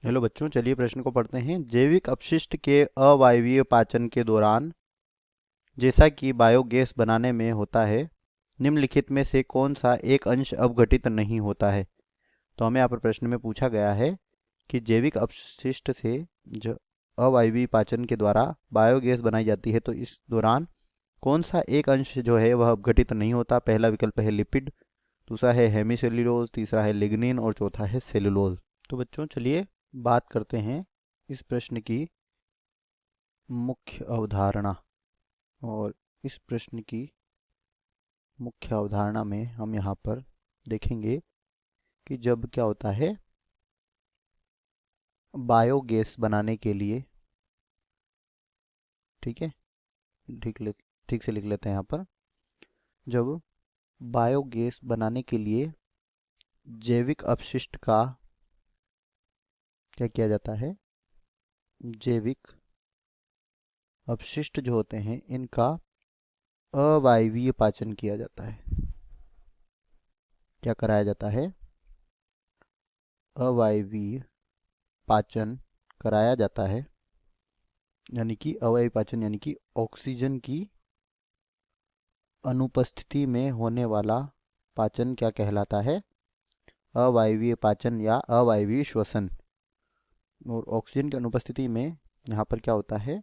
Hello बच्चों, चलिए प्रश्न को पढ़ते हैं। जैविक अपशिष्ट के अवायवीय पाचन के दौरान, जैसा कि बायोगैस बनाने में होता है, निम्नलिखित में से कौन सा एक अंश अपघटित नहीं होता है। तो हमें यहाँ पर प्रश्न में पूछा गया है कि जैविक अपशिष्ट से जो अवायवीय पाचन के द्वारा बायोगैस बनाई जाती है, तो इस दौरान कौन सा एक अंश जो है वह अपघटित नहीं होता। पहला विकल्प है लिपिड, दूसरा है हेमीसेल्यूलोज, तीसरा है लिग्निन और चौथा है सेलुलोज। तो बच्चों चलिए बात करते हैं इस प्रश्न की मुख्य अवधारणा। और इस प्रश्न की मुख्य अवधारणा में हम यहाँ पर देखेंगे कि जब क्या होता है, बायोगैस बनाने के लिए, ठीक है, ठीक ठीक से लिख लेते हैं यहाँ पर। जब बायोगैस बनाने के लिए जैविक अपशिष्ट का क्या किया जाता है, जैविक अपशिष्ट जो होते हैं इनका अवायवीय पाचन किया जाता है। क्या कराया जाता है? अवायवीय पाचन कराया जाता है। यानी कि अवायवीय पाचन यानी कि ऑक्सीजन की अनुपस्थिति में होने वाला पाचन क्या कहलाता है? अवायवीय पाचन या अवायवीय श्वसन। और ऑक्सीजन की अनुपस्थिति में यहाँ पर क्या होता है,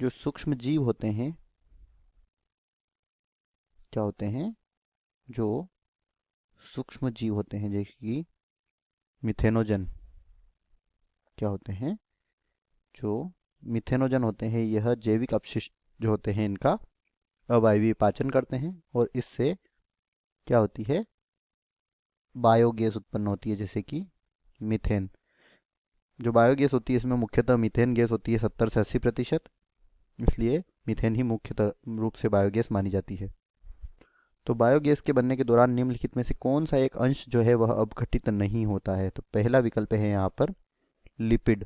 जो सूक्ष्म जीव होते हैं, क्या होते हैं, जो सूक्ष्म जीव होते हैं जैसे कि मिथेनोजन, क्या होते हैं, जो मिथेनोजन होते हैं, यह जैविक अपशिष्ट जो होते हैं इनका अवायवीय पाचन करते हैं। और इससे क्या होती है, बायोगैस उत्पन्न होती है, जैसे कि मीथेन। जो बायोगैस होती है इसमें मुख्यतः मीथेन गैस होती है 70 से 80%, इसलिए मीथेन ही मुख्यतः रूप से बायोगैस मानी जाती है। तो बायोगैस के बनने के दौरान निम्नलिखित में से कौन सा एक अंश जो है वह अपघटित नहीं होता है। तो पहला विकल्प है यहाँ पर लिपिड।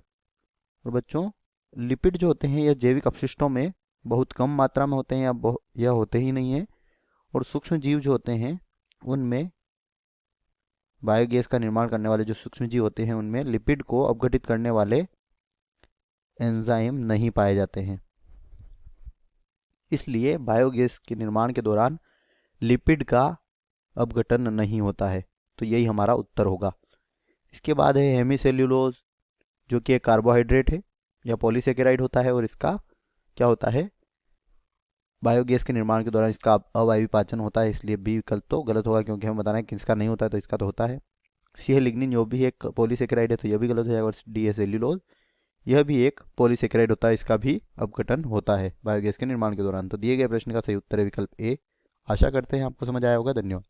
और बच्चों, लिपिड जो होते हैं यह जैविक अपशिष्टों में बहुत कम मात्रा में होते हैं या होते ही नहीं है। और सूक्ष्म जीव जो होते हैं उनमें, बायोगैस का निर्माण करने वाले जो सूक्ष्म जीव होते हैं उनमें लिपिड को अपघटित करने वाले एंजाइम नहीं पाए जाते हैं। इसलिए बायोगैस के निर्माण के दौरान लिपिड का अपघटन नहीं होता है। तो यही हमारा उत्तर होगा। इसके बाद है हेमीसेल्यूलोज, जो कि एक कार्बोहाइड्रेट है या पॉलीसेकेराइड होता है। और इसका क्या होता है, बायोगैस के निर्माण के दौरान इसका अवायवीय पाचन होता है। इसलिए बी विकल्प तो गलत होगा, क्योंकि हमें बताना है कि इसका नहीं होता है, तो इसका तो होता है। सी है लिग्निन, जो भी एक पॉलीसेकेराइड है, तो यह भी गलत हो जाएगा। और डी है सेल्यूलोज, यह भी एक पॉलीसेकेराइड होता है, इसका भी अपघटन होता है बायोगैस के निर्माण के दौरान। तो दिए गए प्रश्न का सही उत्तर है विकल्प ए। आशा करते हैं आपको समझ आया होगा। धन्यवाद।